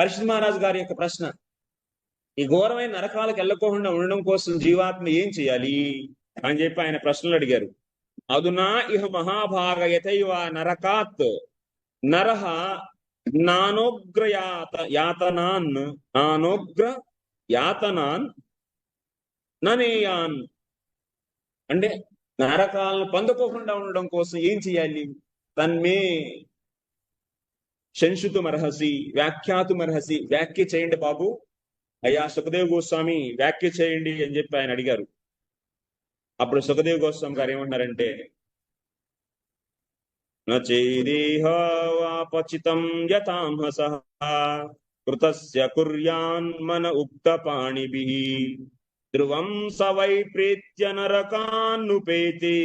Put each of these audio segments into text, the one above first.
పరీక్షిత్ మహారాజు గారి యొక్క ప్రశ్న, ఈ ఘోరమైన నరకాలకు వెళ్ళకోకుండా ఉండడం కోసం జీవాత్మ ఏం చేయాలి అని చెప్పి ఆయన ప్రశ్నలు అడిగారు. అదునా ఇహ మహాభాగ యథైవ నరకాత్ నరహ నానోగ్ర యాతనాన్ ననేయాన్. అంటే నరకాలను పొందకోకుండా ఉండడం కోసం ఏం చేయాలి? తన్మే శంషుతుమర్హసి వ్యాఖ్యాతుమర్హసి, వ్యాఖ్య చేయండి బాబు, అయ్యా సుఖదేవ్ గోస్వామి వ్యాఖ్య చేయండి అని చెప్పి ఆయన అడిగారు. అప్పుడు సుఖదేవ్ గోస్వామి గారు ఏమంటున్నారంటే, నచేదేహవాపచితం యథాంహసః కృతస్య కుర్యాన్ మన ఉక్త పాణిభిః ధ్రువం స వై ప్రేత్య నరకాన్నుపేతి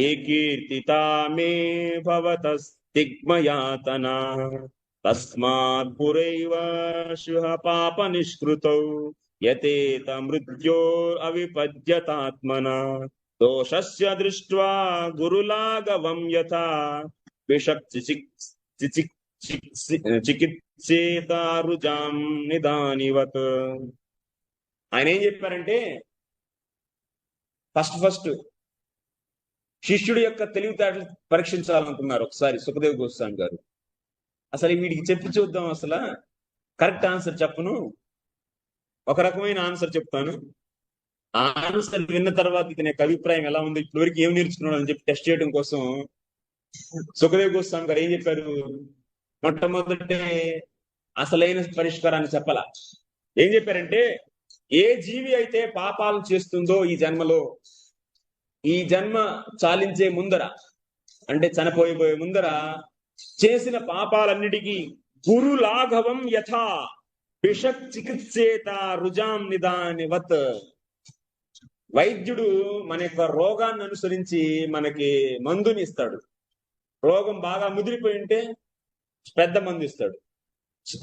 ఏ కీర్తితా మే భవతస్తిగ్మయాతనా తస్మాత్ పురైవ శుః పాప నిష్కృతౌ యతేత మృత్యోర్ అవిపద్యతాత్మనా దోషస్య దృష్ట్వా గురులాఘవం యథా చికిత్సేతారుజాం నిదానివత్. ఆయన ఏం చెప్పారంటే, ఫస్ట్ శిష్యుడి యొక్క తెలివితేటలు పరీక్షించాలనుకున్నారు ఒకసారి సుఖదేవ్ గోస్వామి గారు. అసలు వీడికి చెప్పి చూద్దాం, అసలు కరెక్ట్ ఆన్సర్ చెప్పను, ఒక రకమైన ఆన్సర్ చెప్తాను, ఆన్సర్ విన్న తర్వాత ఇతని యొక్క అభిప్రాయం ఎలా ఉంది, ఇప్పటివరకు ఏం నేర్చుకున్నాడు అని చెప్పి టెస్ట్ చేయడం కోసం సుఖదేవ్ గోస్వామి గారు ఏం చెప్పారు? మొట్టమొదటే అసలైన పరిష్కారాన్ని చెప్పాల. ఏం చెప్పారంటే, ఏ జీవి అయితే పాపాలు చేస్తుందో ఈ జన్మలో, ఈ జన్మ చాలించే ముందర, అంటే చనిపోయే ముందర చేసిన పాపాలన్నిటికీ గురు లాఘవం యథా విషక్ చికిత్సేత రుజాం నిదానివత్. వైద్యుడు మన యొక్క రోగాన్ని అనుసరించి మనకి మందుని ఇస్తాడు. రోగం బాగా ముదిరిపోయి ఉంటే పెద్ద మందు ఇస్తాడు,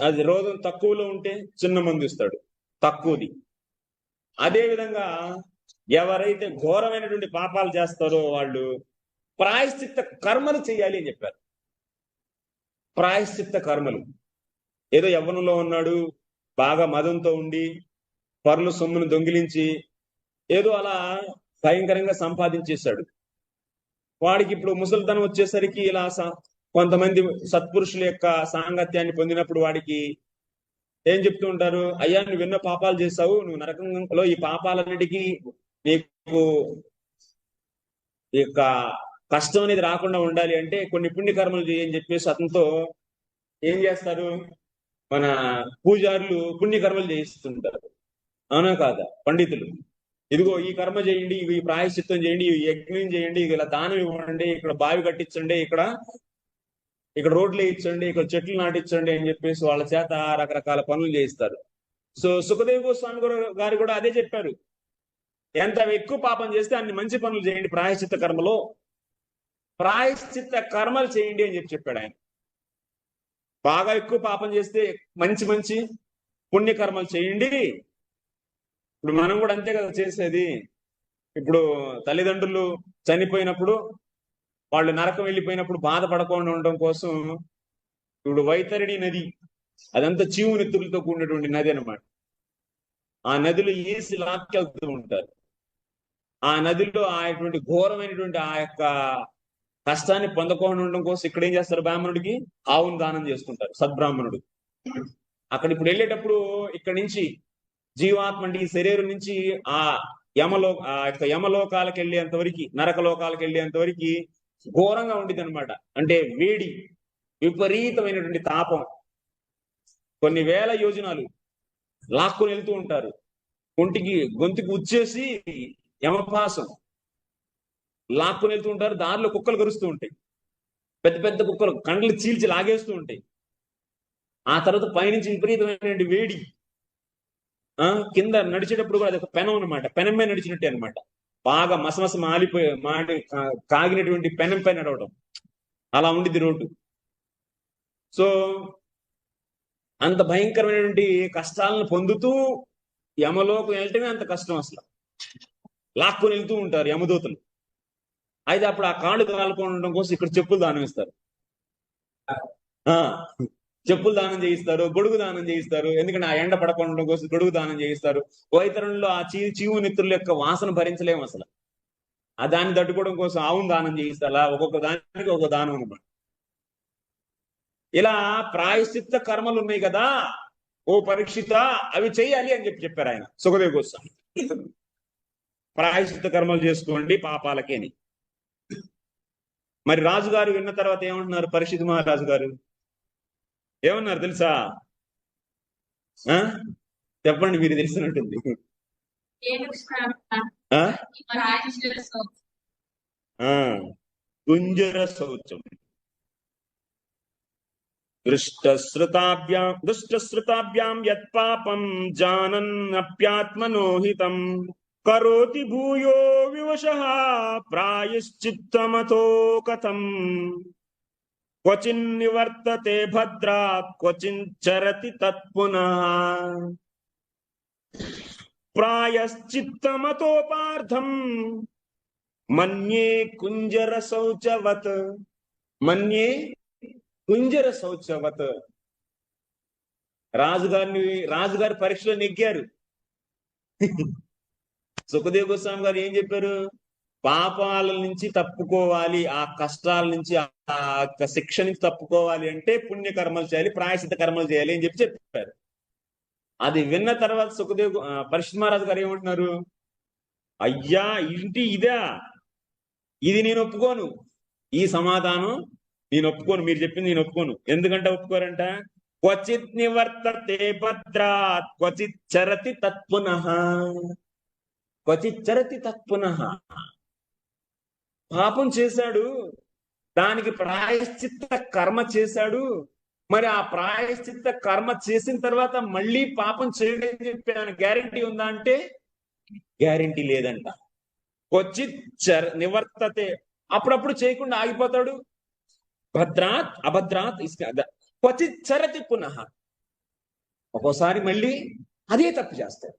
అది రోగం తక్కువలో ఉంటే చిన్న మందు ఇస్తాడు, తక్కువది. అదే విధంగా ఎవరైతే ఘోరమైనటువంటి పాపాలు చేస్తారో వాళ్ళు ప్రాయశ్చిత్త కర్మలు చేయాలి అని చెప్పారు. ప్రాయశ్చిత్త కర్మలు. ఏదో యవ్వనంలో ఉన్నాడు, బాగా మదంతో ఉండి పరుల సొమ్మును దొంగిలించి ఏదో అలా భయంకరంగా సంపాదించేశాడు. వాడికి ఇప్పుడు ముసలితనం వచ్చేసరికి ఇలా కొంతమంది సత్పురుషుల యొక్క సాంగత్యాన్ని పొందినప్పుడు వాడికి ఏం చెప్తూ ఉంటారు, అయ్యా నువ్వు ఎన్నో పాపాలు చేశావు, నువ్వు నరకంలో ఈ పాపాలన్నిటికీ నీకు ఈ యొక్క కష్టం అనేది రాకుండా ఉండాలి అంటే కొన్ని పుణ్యకర్మలు చేయని చెప్పేసి అతనితో ఏం చేస్తారు, మన పూజారులు పుణ్యకర్మలు చేయిస్తుంటారు. అవునా కాదా? పండితులు ఇదిగో ఈ కర్మ చేయండి, ఇవి ప్రాయశ్చిత్తం చేయండి, ఇవి యజ్ఞం చేయండి, ఇలా దానం ఇవ్వండి, ఇక్కడ బావి కట్టించండి, ఇక్కడ రోడ్లు వేయించండి, ఇక్కడ చెట్లు నాటించండి అని చెప్పేసి వాళ్ళ చేత రకరకాల పనులు చేయిస్తారు. సో సుఖదేవ్ గోస్వామి గారు కూడా అదే చెప్పారు. ఎంత ఎక్కువ పాపం చేస్తే అన్ని మంచి పనులు చేయండి, ప్రాయశ్చిత్త కర్మలో ప్రాయశ్చిత్త కర్మలు చేయండి అని చెప్పాడు ఆయన. బాగా ఎక్కువ పాపం చేస్తే మంచి మంచి పుణ్యకర్మలు చేయండి. ఇప్పుడు మనం కూడా అంతే కదా చేసేది. ఇప్పుడు తల్లిదండ్రులు చనిపోయినప్పుడు, వాళ్ళు నరకం వెళ్ళిపోయినప్పుడు బాధపడకుండా ఉండడం కోసం ఇప్పుడు వైతరిణి నది, అదంతా చీవు నెత్తులతో కూడినటువంటి నది అనమాట. ఆ నదిలో ఏసి లాక్కెళ్తూ ఉంటారు. ఆ నదిలో ఆయనటువంటి ఘోరమైనటువంటి ఆ యొక్క కష్టాన్ని పొందకుండా ఉండడం కోసం ఇక్కడ ఏం చేస్తారు, బ్రాహ్మణుడికి ఆవును దానం చేసుకుంటారు సద్బ్రాహ్మణుడు. అక్కడ ఇప్పుడు వెళ్ళేటప్పుడు ఇక్కడి నుంచి జీవాత్మ అంటే ఈ శరీరం నుంచి ఆ యొక్క యమలోకాలకు వెళ్ళేంత వరకు, నరక లోకాలకు వెళ్ళేంత వరకు ఘోరంగా ఉండేది అనమాట. అంటే వేడి, విపరీతమైనటువంటి తాపం, కొన్ని వేల యోజనాలు లాక్కుని వెళ్తూ ఉంటారు. గొంతుకి ఉచ్చేసి యమపాసం లాక్కుని వెళ్తూ ఉంటారు. దారిలో కుక్కలు కరుస్తూ ఉంటాయి, పెద్ద పెద్ద కుక్కలు కండ్లు చీల్చి లాగేస్తూ ఉంటాయి. ఆ తర్వాత పైనుంచి విపరీతమైనటువంటి వేడి, కింద నడిచేటప్పుడు కూడా అది ఒక పెనం అనమాట, పెనం పై నడిచినట్టే అనమాట. బాగా మసమస మాడి కాగినటువంటి పెనం పై నడవడం, అలా ఉండిద్ది రోడ్డు. సో అంత భయంకరమైనటువంటి కష్టాలను పొందుతూ యమలోకం వెళ్ళటమే అంత కష్టం. అసలు లాక్కొని వెళ్తూ ఉంటారు యమదూతలు. అయితే అప్పుడు ఆ కాళ్ళు కాలుకోవడం కోసం ఇక్కడ చెప్పులు దానం ఇస్తారు. చెప్పులు దానం చేయిస్తారు, గొడుగు దానం చేయిస్తారు. ఎందుకంటే ఆ ఎండ పడకుండా కోసం గొడుగు దానం చేయిస్తారు. వైతరుణంలో ఆ చీవు నెత్తుల యొక్క వాసన భరించలేము అసలు. ఆ దాన్ని తట్టుకోవడం కోసం ఆవును దానం చేయిస్తారు. అలా ఒక్కొక్క దానికి ఒక్కొక్క దానం అనమాట. ఇలా ప్రాయశ్చిత్త కర్మలు ఉన్నాయి కదా ఓ పరీక్షిత, అవి చెయ్యాలి అని చెప్పారు ఆయన సుఖదేవ్ గోస్వామి. ప్రాయశ్చిత్త కర్మలు చేసుకోండి పాపాలకేని. మరి రాజుగారు విన్న తర్వాత ఏమంటున్నారు? పరీక్షిత్ మహారాజు గారు ఏమన్నారు తెలుసా? చెప్పండి, మీరు తెలిసినట్టుంది. కుంజర శౌచం. దుష్టశ్రుతాభ్యాం యత్పాపం జానన్నప్యాత్మనోహితం కరోతి భూయో వివశః ప్రాయశ్చిత్తమతో కథం క్వచిన్నివర్తతే భద్రాత్ క్వచించరతి తత్పునః ప్రాయశ్చిత్తమతోపార్థం మన్యే కుంజర శౌచవత్. మన్యే కుంజర శౌచవత్. రాజుగారి పరీక్షలో నెగ్గారు. సుఖదేవ్ గోస్వామి గారు ఏం చెప్పారు? పాపాల నుంచి తప్పుకోవాలి, ఆ కష్టాల నుంచి, ఆ శిక్ష నుంచి తప్పుకోవాలి అంటే పుణ్యకర్మలు చేయాలి, ప్రాయశ్చిత్త కర్మలు చేయాలి అని చెప్పారు. అది విన్న తర్వాత పరీక్షిత్ మహారాజు గారు ఏమంటున్నారు? అయ్యా ఇదా, ఇది నేను ఒప్పుకోను, ఈ సమాధానం నేను ఒప్పుకోను, మీరు చెప్పింది నేను ఒప్పుకోను. ఎందుకంటే ఒప్పుకోరంట? క్వచిత్ నివర్తతే భద్రాత్ క్వచిత్ చరతి తత్పునః. క్వచిత్ చరతి తత్పునః. పాపం చేశాడు, దానికి ప్రాయశ్చిత్త కర్మ చేశాడు. మరి ఆ ప్రాయశ్చిత్త కర్మ చేసిన తర్వాత మళ్ళీ పాపం చేయడని చెప్పి ఆయన గ్యారంటీ ఉందా అంటే గ్యారంటీ లేదంట. క్వచిత్ నివర్తతే, అప్పుడప్పుడు చేయకుండా ఆగిపోతాడు. భద్రాత్ అభద్రాత్ క్వచిత్ చరతి పునః. ఒక్కోసారి మళ్ళీ అదే తప్పు చేస్తాడు.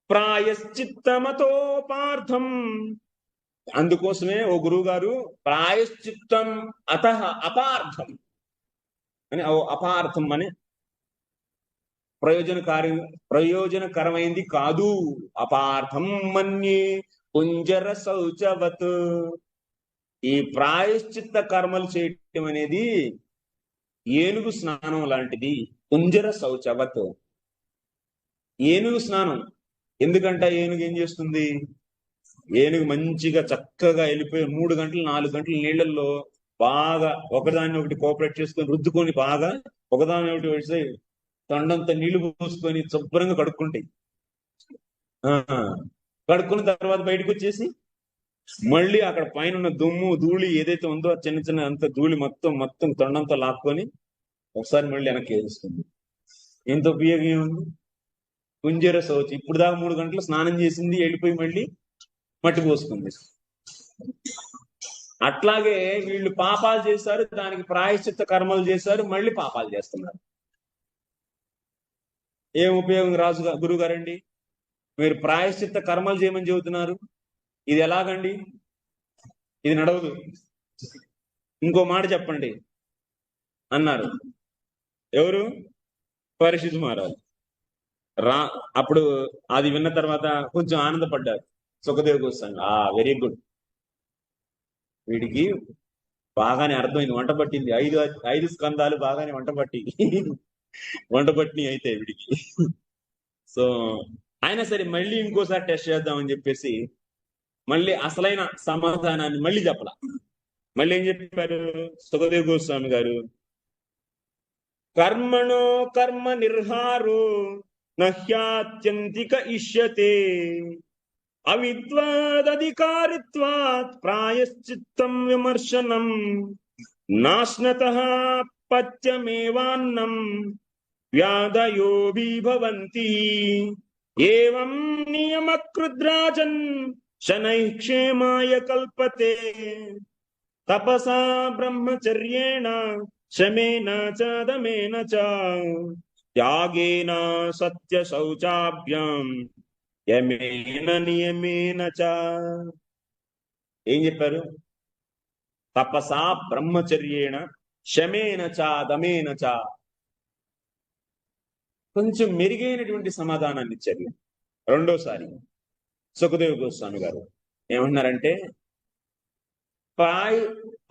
ప్రాయశ్చిత్తమతోపార్థం. అందుకోసమే ఓ గురువు గారు ప్రాయశ్చిత్తం అతః అపార్థం అని, అపార్థం అని ప్రయోజనకరమైంది కాదు. అపార్థం మన్యే కుంజర శౌచవత్. ఈ ప్రాయశ్చిత్త కర్మలు చేయటం అనేది ఏనుగు స్నానం లాంటిది. కుంజర శౌచవత్, ఏనుగు స్నానం. ఎందుకంటే ఏనుగు ఏం చేస్తుంది? ఏనుగు మంచిగా చక్కగా వెళ్ళిపోయి 3 గంటలు 4 గంటలు నీళ్లలో బాగా ఒకదాన్ని ఒకటి కోఆపరేట్ చేసుకొని రుద్దుకొని బాగా ఒకదాన్ని ఒకటి వేసి తొండంతో నీళ్లు పోసుకొని శుభ్రంగా కడుక్కుంటాయి. కడుక్కున్న తర్వాత బయటకు వచ్చేసి మళ్ళీ అక్కడ పైన ఉన్న దుమ్ము ధూళి ఏదైతే ఉందో చిన్న చిన్న అంత ధూళి మొత్తం తొండంతో లాక్కొని ఒకసారి మళ్ళీ వెనక్కి వేస్తుంది. ఎంత ఉపయోగం ఏముంది? కుంజర శౌచి. ఇప్పుడు దాకా 3 గంటలు స్నానం చేసింది, వెళ్ళిపోయి మళ్ళీ మట్టి పోసుకుంది. అట్లాగే వీళ్ళు పాపాలు చేశారు, దానికి ప్రాయశ్చిత్త కర్మలు చేశారు, మళ్ళీ పాపాలు చేస్తున్నారు. ఏం ఉపయోగం? గురువు గారండి, మీరు ప్రాయశ్చిత్త కర్మలు చేయమని చెబుతున్నారు, ఇది ఎలాగండి? ఇది నడవదు. ఇంకో మాట చెప్పండి అన్నారు. ఎవరు? పరీక్షిత్ మహారాజు. అప్పుడు అది విన్న తర్వాత కొంచెం ఆనందపడ్డారు సుఖదేవ్ గోస్వామి. వెరీ గుడ్, వీడికి బాగానే అర్థమైంది, వంట పట్టింది. 5 స్కందాలు బాగానే వంట పట్టినాయి అయితే వీడికి. సో అయినా సరే మళ్ళీ ఇంకోసారి టెస్ట్ చేద్దామని చెప్పేసి మళ్ళీ అసలైన సమాధానాన్ని మళ్ళీ చెప్పలా. మళ్ళీ ఏం చెప్పారు సుఖదేవ్ గోస్వామి గారు? కర్మణో కర్మ నిర్హారో నహ్యాత్యంతిక ఇష్యతే అవిద్వాదధికారిత్వాత్ ప్రాయశ్చిత్తం విమర్శనం నాశ్నతః పత్యమేవాన్నం వ్యాధయో భవంతి ఏవం నియమకృద్రాజన్ శనైః క్షేమాయ కల్పతే తపసా బ్రహ్మచర్యేణ శమేన చ దమేన చ త్యాగేన సత్య శౌచాభ్యాం యమేన నియమేన చ. ఏం చెప్పారు? తపసా బ్రహ్మచర్యేణ శమేన చ దమేన చ. కొంచెం మెరుగైనటువంటి సమాధానాన్ని ఇచ్చారు. రెండోసారి సుఖదేవ గోస్వామి గారు ఏమన్నారంటే,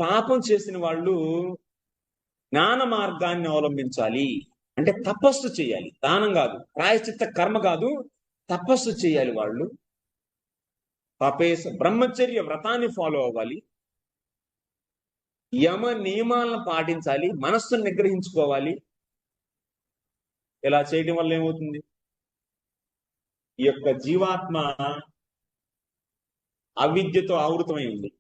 పాపం చేసిన వాళ్ళు జ్ఞాన మార్గాన్ని అవలంబించాలి, అంటే తపస్సు చేయాలి. దానం కాదు, ప్రాయశ్చిత్త కర్మ కాదు, తపస్సు చేయాలి. వాళ్ళు తపేస బ్రహ్మచర్య వ్రతాన్ని ఫాలో అవ్వాలి, యమ నియమాలను పాటించాలి, మనస్సును నిగ్రహించుకోవాలి. ఇలా చేయడం వల్ల ఏమవుతుంది? ఈ యొక్క జీవాత్మ అవిద్యతో ఆవృతమై ఉంది.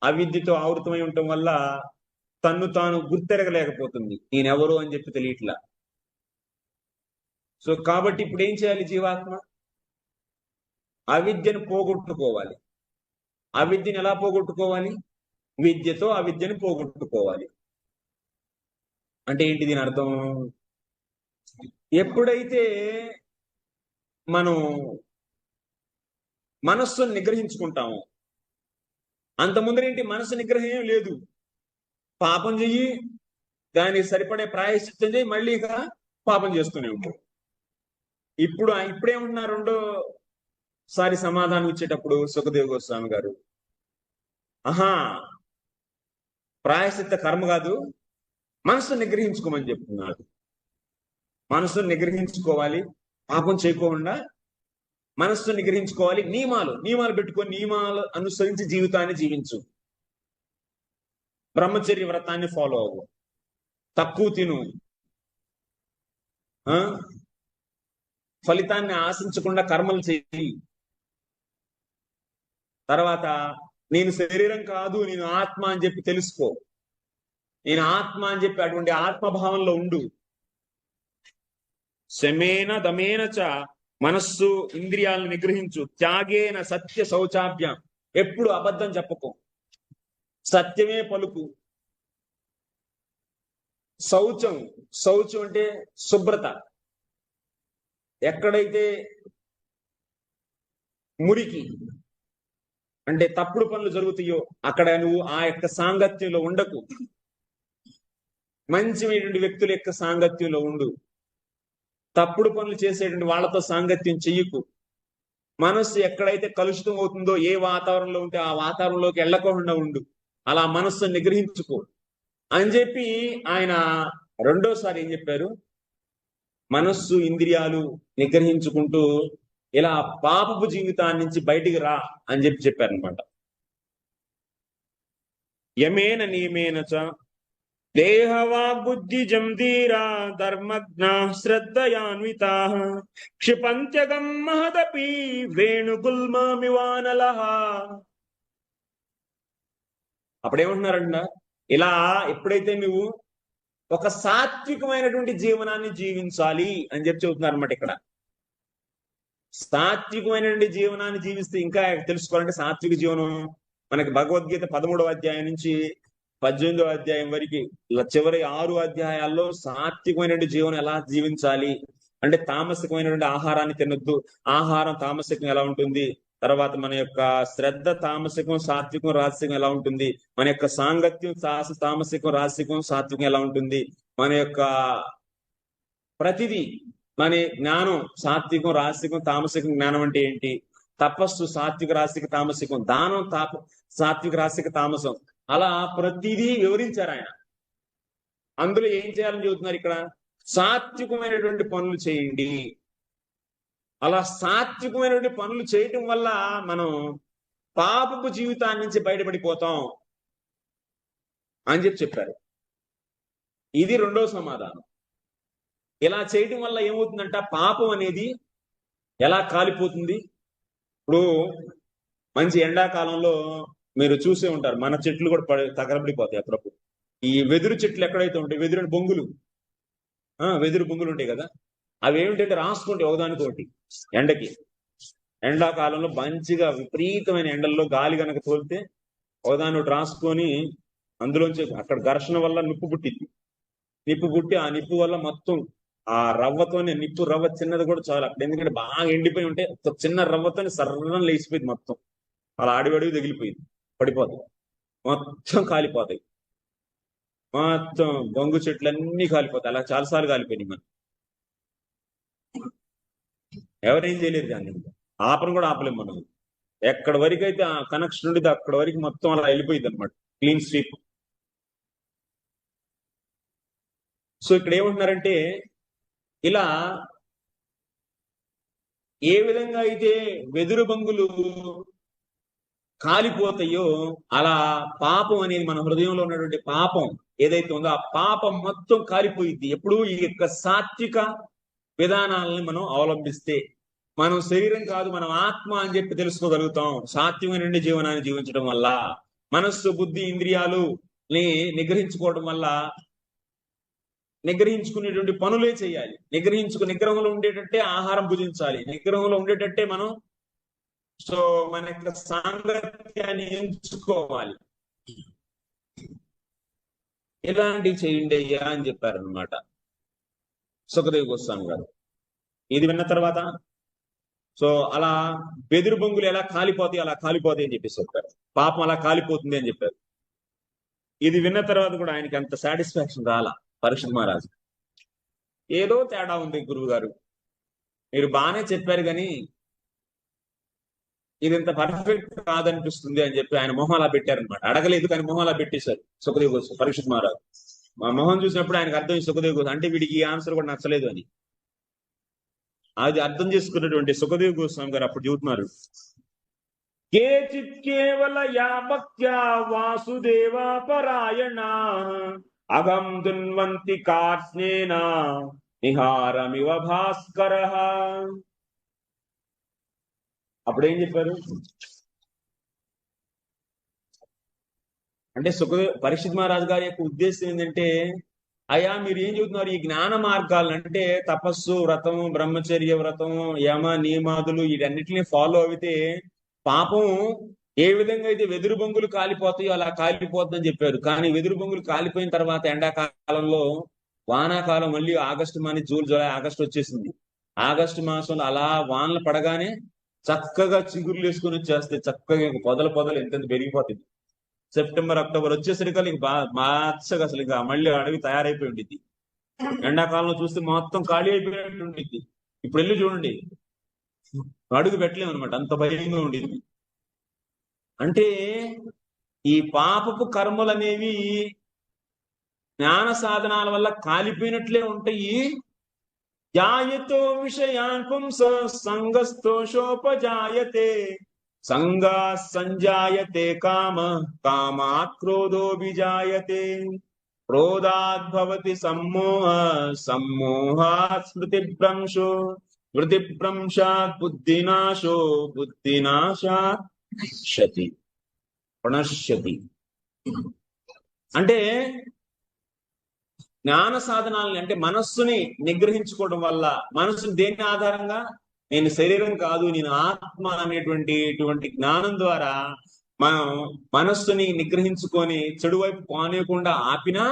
అవిద్యతో ఆవృతమై ఉండటం వల్ల తన్ను తాను గుర్తెరగలేకపోతుంది, నేనెవరు అని చెప్పి తెలియట్లా. సో కాబట్టి ఇప్పుడు ఏం చేయాలి? జీవాత్మ అవిద్యను పోగొట్టుకోవాలి. అవిద్యను ఎలా పోగొట్టుకోవాలి? విద్యతో అవిద్యను పోగొట్టుకోవాలి. అంటే ఏంటి దీని అర్థం? ఎప్పుడైతే మనం మనస్సును నిగ్రహించుకుంటామో, అంత ముందరేంటి, మనసు నిగ్రహం ఏం లేదు. పాపం చెయ్యి, దానికి సరిపడే ప్రాయశ్చిత్తం చేయి, మళ్ళీ ఇక పాపం చేస్తూనే ఉంటాం. ఇప్పుడేమంటున్నారు రెండోసారి సమాధానం ఇచ్చేటప్పుడు సుఖదేవ గోస్వామి గారు, ఆహా, ప్రాయశ్చిత్త కర్మ కాదు, మనసును నిగ్రహించుకోమని చెప్తున్నాడు. మనసును నిగ్రహించుకోవాలి, పాపం చేయకుండా మనస్సును నిగ్రహించుకోవాలి. నియమాలు పెట్టుకొని నియమాలు అనుసరించి జీవితాన్ని జీవించు, బ్రహ్మచర్య వ్రతాన్ని ఫాలో అవ్వు, తక్కువ తిను, ఫలితాన్ని ఆశించకుండా కర్మలు చేయి. తర్వాత నేను శరీరం కాదు, నేను ఆత్మ అని చెప్పి తెలుసుకో. నేను ఆత్మ అని చెప్పి అటువంటి ఆత్మభావంలో ఉండు. శమేన దమేన చ, మనస్సు ఇంద్రియాలను నిగ్రహించు. త్యాగేన సత్య శౌచాభ్యం, ఎప్పుడు అబద్ధం చెప్పకు, సత్యమే పలుకు. శౌచం అంటే శుభ్రత. ఎక్కడైతే మురికి అంటే తప్పుడు పనులు జరుగుతాయో అక్కడ నువ్వు ఆ యొక్క సాంగత్యంలో ఉండకు. మంచిమైనటువంటి వ్యక్తుల యొక్క సాంగత్యంలో ఉండు. తప్పుడు పనులు చేసేటువంటి వాళ్ళతో సాంగత్యం చెయ్యకు. మనస్సు ఎక్కడైతే కలుషితం అవుతుందో, ఏ వాతావరణంలో ఉంటే ఆ వాతావరణంలోకి వెళ్ళకుండా ఉండు. అలా మనస్సును నిగ్రహించుకో అని చెప్పి ఆయన రెండోసారి ఏం చెప్పారు? మనస్సు ఇంద్రియాలు నిగ్రహించుకుంటూ ఇలా పాపపు జీవితాన్ని నుంచి బయటికి రా అని చెప్పి చెప్పారనమాట. యమేన నియమేన చ దేహవాగ్బుద్ధిజం ధీరా ధర్మజ్ఞా శ్రద్ధయాన్వితా క్షిపంత్యగం మహదపి వేణుగుల్మమివానలః. అప్పుడేమంటున్నారంట, ఇలా ఎప్పుడైతే నువ్వు ఒక సాత్వికమైనటువంటి జీవనాన్ని జీవించాలి అని చెప్పి చెబుతున్నారు అనమాట. ఇక్కడ సాత్వికమైనటువంటి జీవనాన్ని జీవిస్తే ఇంకా తెలుసుకోవాలంటే, సాత్విక జీవనం మనకి భగవద్గీత 13వ అధ్యాయం నుంచి 18వ అధ్యాయం వరకు చివరి 6 అధ్యాయాల్లో సాత్వికమైనటువంటి జీవనం ఎలా జీవించాలి అంటే, తామసికమైనటువంటి ఆహారాన్ని తినొద్దు, ఆహారం తామసికం ఎలా ఉంటుంది, తర్వాత మన యొక్క శ్రద్ధ తామసికం, సాత్వికం, రాజసికం ఎలా ఉంటుంది, మన యొక్క సాంగత్యం తామసికం, రాజసికం, సాత్వికం ఎలా ఉంటుంది, మన యొక్క ప్రతిదీ, మన జ్ఞానం సాత్వికం, రాజసికం, తామసికం. జ్ఞానం అంటే ఏంటి? తపస్సు సాత్విక, రాజసిక, తామసికం. దానం సాత్విక, రాజసిక, తామసం. అలా ప్రతిదీ వివరించారు ఆయన. అందులో ఏం చేయాలని చెబుతున్నారు ఇక్కడ? సాత్వికమైనటువంటి పనులు చేయండి. అలా సాత్వికమైనటువంటి పనులు చేయటం వల్ల మనం పాపపు జీవితాన్ని నుంచి బయటపడిపోతాం అని చెప్పారు. ఇది రెండో సమాధానం. ఇలా చేయటం వల్ల ఏమవుతుందంట, పాపం అనేది ఎలా కాలిపోతుంది. ఇప్పుడు మంచి ఎండాకాలంలో మీరు చూసే ఉంటారు, మన చెట్లు కూడా తగలబడిపోతాయి అప్పుడప్పుడు. ఈ వెదురు చెట్లు ఎక్కడైతే ఉంటాయి, వెదురు బొంగులు ఉంటాయి కదా, అవి ఏమిటంటే రాసుకుంటే ఒకదానికొకటి ఎండకి. ఎండాకాలంలో మంచిగా విపరీతమైన ఎండల్లో గాలి కనుక తోలితే ఒకదాని ఒకటి రాసుకొని అందులోంచి అక్కడ ఘర్షణ వల్ల నిప్పు పుట్టి ఆ నిప్పు వల్ల మొత్తం ఆ రవ్వతోనే, నిప్పు రవ్వ చిన్నది కూడా చాలా అక్కడ, ఎందుకంటే బాగా ఎండిపోయి ఉంటే చిన్న రవ్వతోనే సర్రం లేచిపోయింది మొత్తం. అలా అడివడివి తగిలిపోయింది, పడిపోతాయి, మొత్తం కాలిపోతాయి. మొత్తం బొంగు చెట్లన్నీ కాలిపోతాయి. అలా చాలాసార్లు కాలిపోయినాయి. మనం ఎవరేం చేయలేరు దాన్ని, ఆపను కూడా ఆపలేము మనం. ఎక్కడ వరకు అయితే ఆ కనెక్షన్ ఉండేది అక్కడ వరకు మొత్తం అలా వెళ్ళిపోయింది అనమాట, క్లీన్ స్వీప్. సో ఇక్కడ ఏమంటున్నారంటే, ఇలా ఏ విధంగా అయితే వెదురు బంగులు కాలిపోతాయో అలా పాపం అనేది మన హృదయంలో ఉన్నటువంటి పాపం ఏదైతే ఉందో ఆ పాపం మొత్తం కాలిపోయింది ఎప్పుడు ఈ యొక్క సాత్విక విధానాలని మనం అవలంబిస్తే. మనం శరీరం కాదు, మనం ఆత్మ అని చెప్పి తెలుసుకోగలుగుతాం సాత్వికమైన జీవనాన్ని జీవించడం వల్ల. మనస్సు, బుద్ధి, ఇంద్రియాలు నిగ్రహించుకోవడం వల్ల నిగ్రహించుకునేటువంటి పనులే చేయాలి. నిగ్రహంలో ఉండేటట్టే ఆహారం భుజించాలి, నిగ్రహంలో ఉండేటట్టే మనం మన యొక్క సాంగత్యాన్ని ఎంచుకోవాలి. ఇలాంటివి చేయండి అయ్యా అని చెప్పారనమాట సుఖదేవ్ గోస్వామి గారు. ఇది విన్న తర్వాత అలా బెదురు బొంగులు ఎలా కాలిపోతాయి అలా కాలిపోతాయి అని చెప్పేసి చెప్పారు. పాపం అలా కాలిపోతుంది అని చెప్పారు. ఇది విన్న తర్వాత కూడా ఆయనకి అంత సాటిస్ఫాక్షన్ రాలా పరీక్షిత్ మహారాజు. ఏదో తేడా ఉంది గురువు గారు, మీరు బాగానే చెప్పారు కానీ ఇది ఇంత పర్ఫెక్ట్ కాదనిపిస్తుంది అని చెప్పి ఆయన మొహం అలా పెట్టారనమాట. అడగలేదు కానీ మొహం అలా పెట్టేశారు సుఖదేవ్ గోస్వామి. పరీక్షిత్ మహారాజు మా మొహం చూసినప్పుడు ఆయనకు అర్థం సుఖదేవ్ గోస్వామి అంటే వీడికి ఈ ఆన్సర్ కూడా నచ్చలేదు అని. అది అర్థం చేసుకున్నటువంటి సుఖదేవ్ గోస్వామి గారు అప్పుడు చెబుతున్నారు, కేచిత్ కేవల యాభక్త్యా వాసుదేవ పరాయణ అగం దున్వంతి కార్ష్ణేన నిహారమివ భాస్కర. అప్పుడేం చెప్పారు అంటే పరీక్షిత్ మహారాజు గారి యొక్క ఉద్దేశం ఏంటంటే, అయ్యా మీరు ఏం చెబుతున్నారు, ఈ జ్ఞాన మార్గాలను అంటే తపస్సు, వ్రతం, బ్రహ్మచర్య వ్రతం, యమ నియమాదులు వీటన్నిటిని ఫాలో అయితే పాపం ఏ విధంగా అయితే వెదురు బొంగులు కాలిపోతాయో అలా కాలిపోతుందని చెప్పారు. కానీ వెదురు బొంగులు కాలిపోయిన తర్వాత ఎండాకాలంలో వానాకాలం మళ్ళీ ఆగస్టు మాని జూన్ జూలై ఆగస్టు వచ్చేసింది. ఆగస్టు మాసంలో అలా వానలు పడగానే చక్కగా చిగురులు వేసుకుని వచ్చేస్తే చక్కగా పొదలు ఎంతెంత పెరిగిపోతుంది. సెప్టెంబర్ అక్టోబర్ వచ్చేసరికి ఇంక బాగా అసలు ఇంకా మళ్ళీ అడవి తయారైపోయి ఉండిద్ది. ఎండాకాలంలో చూస్తే మొత్తం ఖాళీ అయిపోయినట్టు ఉండిద్ది. ఇప్పుడు వెళ్ళి చూడండి, అడుగు పెట్టలేము అనమాట, అంత భయంగా ఉండిద్ది. అంటే ఈ పాపపు కర్మలు అనేవి జ్ఞాన సాధనాల వల్ల కాలిపోయినట్లే ఉంటాయి. జాయతో విషయాన్ పుంస సంగస్తోషోపజాయతే సంగా సంజాయతే కామాత్ క్రోధోభిజాయతే క్రోధాద్భవతి సమ్మోహాత్ స్మృతిభ్రంశో స్మృతిభ్రంశాత్ బుద్ధినాశో బుద్ధినాశాత్ ప్రణశ్యతి. అంటే జ్ఞాన సాధనాలని అంటే మనస్సుని నిగ్రహించుకోవడం వల్ల, మనస్సుని దేని ఆధారంగా, నేను శరీరం కాదు నేను ఆత్మ అనేటువంటి జ్ఞానం ద్వారా మనం మనస్సుని నిగ్రహించుకొని చెడు వైపు పోనీయకుండా ఆపినా,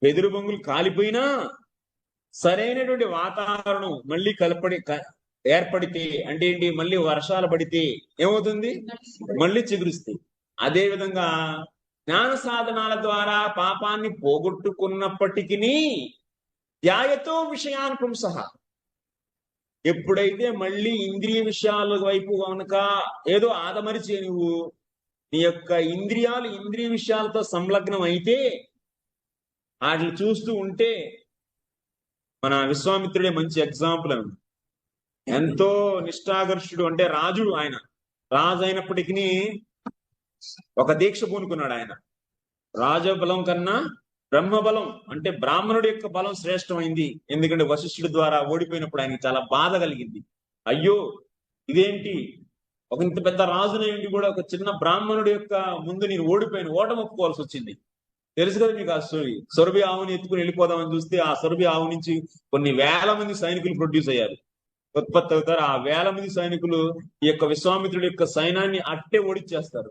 వెదురు బొంగులు కాలిపోయినా, సరైనటువంటి వాతావరణం మళ్ళీ ఏర్పడితే అంటే ఏంటి, మళ్ళీ వర్షాలు పడితే ఏమవుతుంది, మళ్ళీ చిగురుస్తాయి. అదే విధంగా జ్ఞాన సాధనాల ద్వారా పాపాన్ని పోగొట్టుకున్నప్పటికీ ధ్యాయతో విషయాన్ పుంసః, ఎప్పుడైతే మళ్ళీ ఇంద్రియ విషయాల వైపు కనుక ఏదో ఆదమరిచే నువ్వు నీ యొక్క ఇంద్రియ విషయాలతో సంలగ్నం అయితే వాటిని చూస్తూ ఉంటే, మన విశ్వామిత్రుడే మంచి ఎగ్జాంపుల్ అని. ఎంతో నిష్ఠాగర్షుడు, అంటే రాజు, ఆయన రాజు అయినప్పటికీ ఒక దీక్ష పూనుకున్నాడు. ఆయన రాజబలం కన్నా బ్రహ్మబలం అంటే బ్రాహ్మణుడి యొక్క బలం శ్రేష్టమైంది. ఎందుకంటే వశిష్ఠుడి ద్వారా ఓడిపోయినప్పుడు ఆయనకి చాలా బాధ కలిగింది. అయ్యో ఇదేంటి, ఒక ఇంత పెద్ద రాజునేంటి కూడా ఒక చిన్న బ్రాహ్మణుడి యొక్క ముందు నేను ఓటమొప్పుకోవాల్సి వచ్చింది. తెలుసు కదా మీకు ఆ స్టోరీ. సొరబి ఆవుని ఎత్తుకుని వెళ్ళిపోదామని చూస్తే ఆ సొరబి ఆవు నుంచి కొన్ని వేల మంది సైనికులు ప్రొడ్యూస్ అయ్యారు, ఉత్పత్తి అవుతారు. ఆ వేల మంది సైనికులు ఈ యొక్క విశ్వామిత్రుడి యొక్క సైన్యాన్ని అట్టే ఓడిచ్చేస్తారు.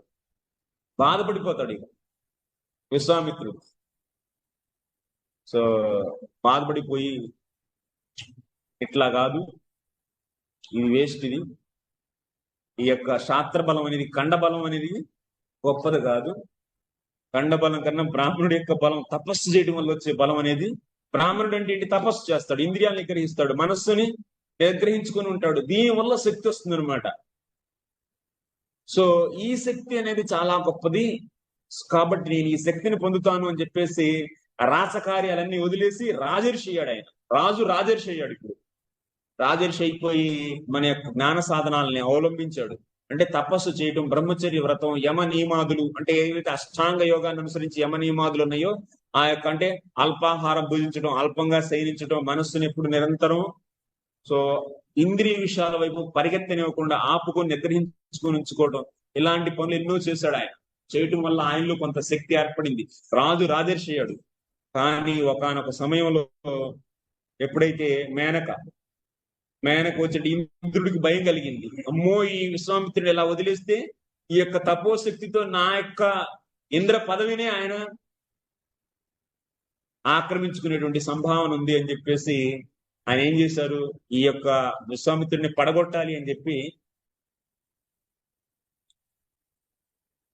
బాధపడిపోతాడు ఇక విశ్వామిత్రుడు. సో బాధపడిపోయి, ఇట్లా కాదు, ఇది వేస్ట్, ఇది ఈ యొక్క శాస్త్ర బలం అనేది, ఖండ బలం అనేది గొప్పది కాదు, కండ బలం కన్నా బ్రాహ్మణుడి యొక్క బలం, తపస్సు చేయడం వల్ల వచ్చే బలం అనేది, బ్రాహ్మణుడు అంటే ఏంటి? తపస్సు చేస్తాడు, ఇంద్రియాలను నిగ్రహిస్తాడు, మనస్సుని నిగ్రహించుకొని ఉంటాడు, దీని వల్ల శక్తి వస్తుంది అనమాట. సో ఈ శక్తి అనేది చాలా గొప్పది, కాబట్టి నేను ఈ శక్తిని పొందుతాను అని చెప్పేసి రాసకార్యాలన్నీ వదిలేసి రాజర్షి అయ్యాడు. ఆయన రాజర్షి అయ్యాడు. ఇప్పుడు రాజర్షి అయిపోయి మన యొక్క జ్ఞాన సాధనాలని అవలంబించాడు. అంటే తపస్సు చేయటం, బ్రహ్మచర్య వ్రతం, యమ నియమాదులు, అంటే ఏవైతే అష్టాంగ యోగాన్ని అనుసరించి యమ నియమాదులు ఉన్నాయో ఆ యొక్క, అంటే అల్పాహారం భుజించడం, అల్పంగా శయనించడం, మనస్సుని ఎప్పుడు నిరంతరం సో ఇంద్రియ విషయాల వైపు పరిగెత్తనివ్వకుండా ఆపుకొని నిగ్రహించుకొని ఉంచుకోవడం, ఇలాంటి పనులు ఎన్నో చేశాడు. ఆయన చేయటం వల్ల ఆయనలో కొంత శక్తి ఏర్పడింది, రాజర్షి అయ్యాడు. కానీ ఒకానొక సమయంలో ఎప్పుడైతే మేనక వచ్చే ఇంద్రుడికి భయం కలిగింది. అమ్మో, ఈ విశ్వామిత్రుడు ఎలా వదిలేస్తే ఈ యొక్క తపోశక్తితో నా యొక్క ఇంద్ర పదవినే ఆయన ఆక్రమించుకునేటువంటి సంభావన ఉంది అని చెప్పేసి ఆయన ఏం చేశారు, ఈ యొక్క విశ్వామిత్రుడిని పడగొట్టాలి అని చెప్పి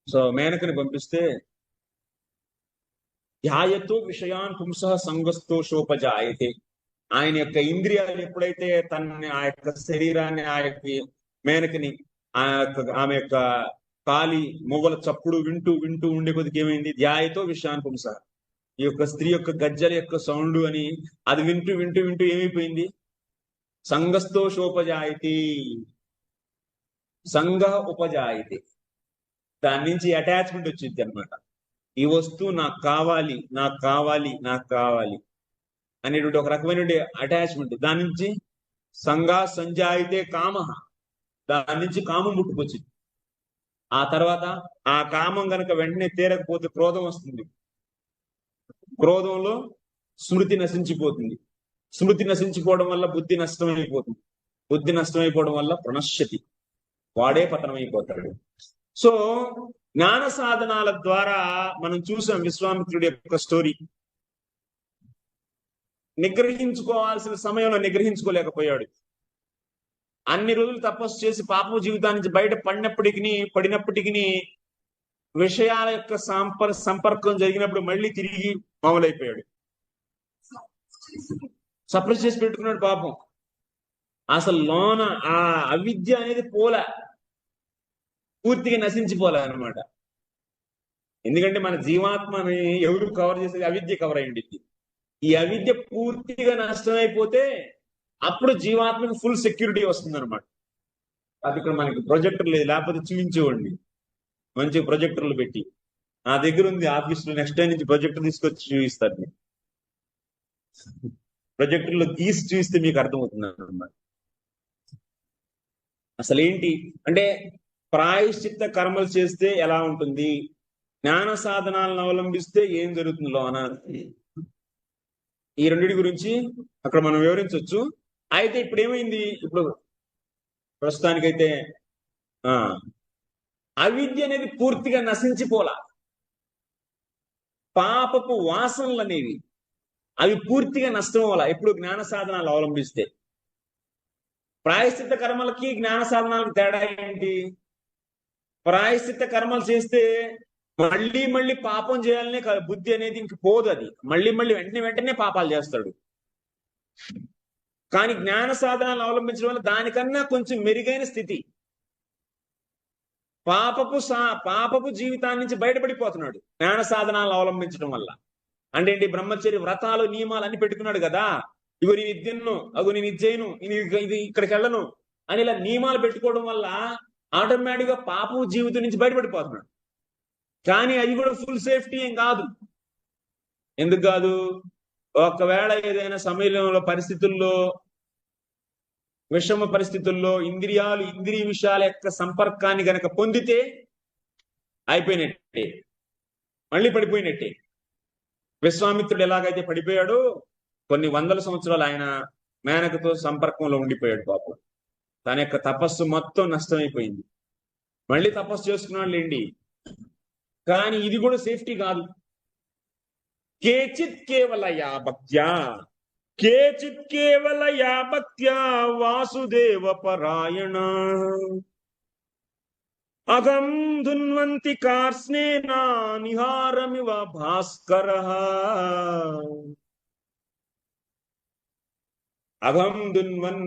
సో మేనకని పంపిస్తే, ధ్యాయతో విషయాన్ పుంస సంగస్తోషోపజాయతే, ఆయన యొక్క ఇంద్రియాలు ఎప్పుడైతే ఆ యొక్క శరీరాన్ని, ఆ యొక్క మేనకని, ఆమె యొక్క కాలి మొగల చప్పుడు వింటూ వింటూ ఉండే కొద్దికి ఏమైంది, ధ్యాయతో విషయాన్ పుంస, ఈ యొక్క స్త్రీ యొక్క గజ్జల యొక్క సౌండ్ అని అది వింటూ వింటూ వింటూ ఏమైపోయింది, సంగస్తోషోపజాయతి, సంగ ఉపజాయతి, దాని నుంచి అటాచ్మెంట్ వచ్చింది అనమాట. ఈ వస్తువు నాకు కావాలి, నాకు కావాలి, నాకు కావాలి అనేటువంటి ఒక రకమైన అటాచ్మెంట్. దాని నుంచి సంగా సంజాయితే కామ, దాని నుంచి కామం పుట్టుకొచ్చింది. ఆ తర్వాత ఆ కామం గనక వెంటనే తీరకపోతే క్రోధం వస్తుంది, క్రోధంలో స్మృతి నశించిపోతుంది, స్మృతి నశించిపోవడం వల్ల బుద్ధి నష్టమైపోతుంది, బుద్ధి నష్టమైపోవడం వల్ల ప్రణశ్యతి, వాడే పతనమైపోతాడు. సో జ్ఞాన సాధనాల ద్వారా మనం చూసాం విశ్వామిత్రుడి యొక్క స్టోరీ. నిగ్రహించుకోవాల్సిన సమయంలో నిగ్రహించుకోలేకపోయాడు. అన్ని రోజులు తపస్సు చేసి పాప జీవితాన్ని నుంచి బయట పడినప్పటికీ విషయాల యొక్క సంపర్కం జరిగినప్పుడు మళ్ళీ తిరిగి మామూలైపోయాడు. సప్రెస్ చేసి పెట్టుకున్నాడు పాపం. అసలు లోన ఆ అవిద్య అనేది పూర్తిగా నశించిపోలే అనమాట. ఎందుకంటే మన జీవాత్మని ఎవరు కవర్ చేసేది? అవిద్య కవర్ అయి ఉండిద్ది. ఈ అవిద్య పూర్తిగా నష్టమైపోతే అప్పుడు జీవాత్మకి ఫుల్ సెక్యూరిటీ వస్తుంది అనమాట. అది ఇక్కడ మనకి ప్రొజెక్టర్ లేదు, లేకపోతే చూపించేవాడిని మంచి ప్రొజెక్టర్లు పెట్టి. నా దగ్గర ఉంది ఆఫీస్లో, నెక్స్ట్ టైం నుంచి ప్రొజెక్టర్ తీసుకొచ్చి చూపిస్తారు. ప్రొజెక్టర్లో తీసి చూస్తే మీకు అర్థమవుతుంది అన్నమాట. అసలు ఏంటి అంటే, ప్రాయశ్చిత్త కర్మలు చేస్తే ఎలా ఉంటుంది, జ్ఞాన సాధనాలను అవలంబిస్తే ఏం జరుగుతుందో అన్నది, ఈ రెండింటి గురించి అక్కడ మనం వివరించవచ్చు. అయితే ఇప్పుడు ఏమైంది, ఇప్పుడు ప్రస్తుతానికైతే అవిద్య అనేది పూర్తిగా నశించిపోలా. పాపపు వాసనలు అనేవి అవి పూర్తిగా నష్టం అవ్వాల ఎప్పుడు జ్ఞాన సాధనాలు అవలంబిస్తే. ప్రాయశ్చిత్త కర్మలకి జ్ఞాన సాధనాలకు తేడా ఏంటి? ప్రాయశ్చిత్త కర్మలు చేస్తే మళ్ళీ మళ్ళీ పాపం చేయాలనే బుద్ధి అనేది ఇంక పోదు, అది మళ్ళీ మళ్ళీ వెంటనే పాపాలు చేస్తాడు. కానీ జ్ఞాన సాధనాలు అవలంబించడం వల్ల దానికన్నా కొంచెం మెరుగైన స్థితి, పాపపు జీవితాన్ని నుంచి బయటపడిపోతున్నాడు జ్ఞాన సాధనాలు అవలంబించడం వల్ల. అంటే ఏంటి? బ్రహ్మచర్య వ్రతాలు నియమాలు అన్ని పెట్టుకున్నాడు కదా, ఇగో నేను ఇది తిన్ను, అగో నేను ఇది చేయను, ఇది ఇక్కడికి వెళ్ళను అని ఇలా నియమాలు పెట్టుకోవడం వల్ల ఆటోమేటిక్ గా పాపపు జీవితం నుంచి బయటపడిపోతున్నాడు. కానీ అది కూడా ఫుల్ సేఫ్టీ ఏం కాదు. ఎందుకు కాదు? ఒకవేళ ఏదైనా సమయంలో పరిస్థితుల్లో, విషమ పరిస్థితుల్లో ఇంద్రియ విషయాల యొక్క సంపర్కాన్ని గనక పొందితే అయిపోయినట్టే, మళ్ళీ పడిపోయినట్టే. విశ్వామిత్రుడు ఎలాగైతే పడిపోయాడో కొన్ని వందల సంవత్సరాలు ఆయన మేనకతో సంపర్కంలో ఉండిపోయాడు పాపం. తన యొక్క తపస్సు మొత్తం నష్టమైపోయింది. మళ్ళీ తపస్సు చేసుకున్నాడు లేండి, కానీ ఇది కూడా సేఫ్టీ కాదు. కేచిత్ కేవలయా భక్త్యా వాసుదేవ పరాయణ. అగం ధున్వంతి కార్స్నేన నిహారమివ భాస్కర. అగం ధున్వన్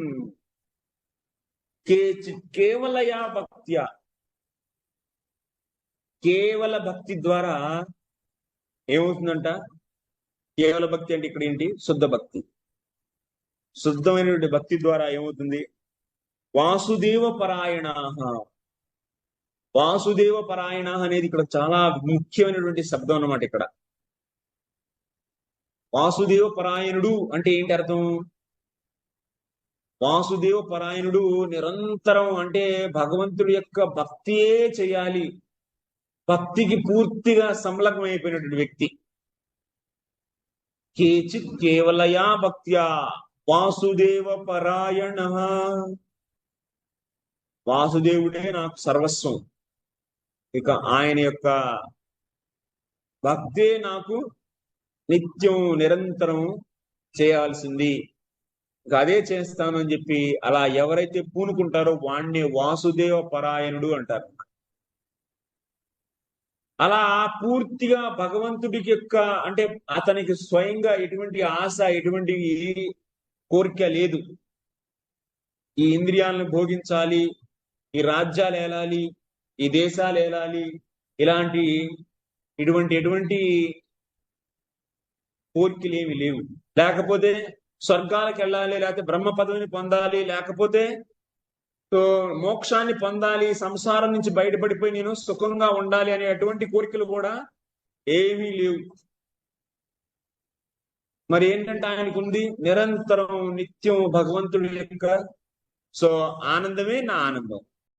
కేవలయా భక్త్యా, కేవల భక్తి ద్వారా ఏమవుతుందంట? కేవల భక్తి అంటే ఇక్కడ ఏంటి? శుద్ధ భక్తి. శుద్ధమైనటువంటి భక్తి ద్వారా ఏమవుతుంది? వాసుదేవ పరాయణ. వాసుదేవ పరాయణ అనేది ఇక్కడ చాలా ముఖ్యమైనటువంటి శబ్దం అన్నమాట. ఇక్కడ వాసుదేవ పరాయణుడు అంటే ఏంటి అర్థం? వాసుదేవ పరాయణుడు నిరంతరం అంటే భగవంతుడి యొక్క భక్తియే చేయాలి, భక్తికి పూర్తిగా సంలగ్నమైపోయినటువంటి వ్యక్తి. కేచిత్ కేవలయా భక్త్యా వాసుదేవ పరాయణ. వాసుదేవుడే నాకు సర్వస్వం, ఇక ఆయన యొక్క భక్తే నాకు నిత్యం నిరంతరం చేయాల్సింది, ఇక అదే చేస్తాను అని చెప్పి అలా ఎవరైతే పూనుకుంటారో వాణ్ణి వాసుదేవ పరాయణుడు అంటారు. అలా పూర్తిగా భగవంతుడికి యొక్క అంటే అతనికి స్వయంగా ఎటువంటి ఆశ, ఎటువంటి కోరిక లేదు. ఈ ఇంద్రియాలను భోగించాలి, ఈ రాజ్యాలు ఏలాలి, ఈ దేశాలు ఏలాలి, ఇలాంటి ఎటువంటి కోరికలు ఏమి లేవు. లేకపోతే స్వర్గాలకు వెళ్ళాలి, లేకపోతే బ్రహ్మ పదవిని పొందాలి, లేకపోతే మోక్షాన్ని పొందాలి, సంసారం నుంచి బయటపడిపోయి నేను సుఖంగా ఉండాలి అనే అటువంటి కోరికలు కూడా ఏమీ లేవు. మరి ఏంటంటే ఆయనకు ఉంది నిరంతరం నిత్యం భగవంతుడి యొక్క ఆనందమే నా ఆనందం.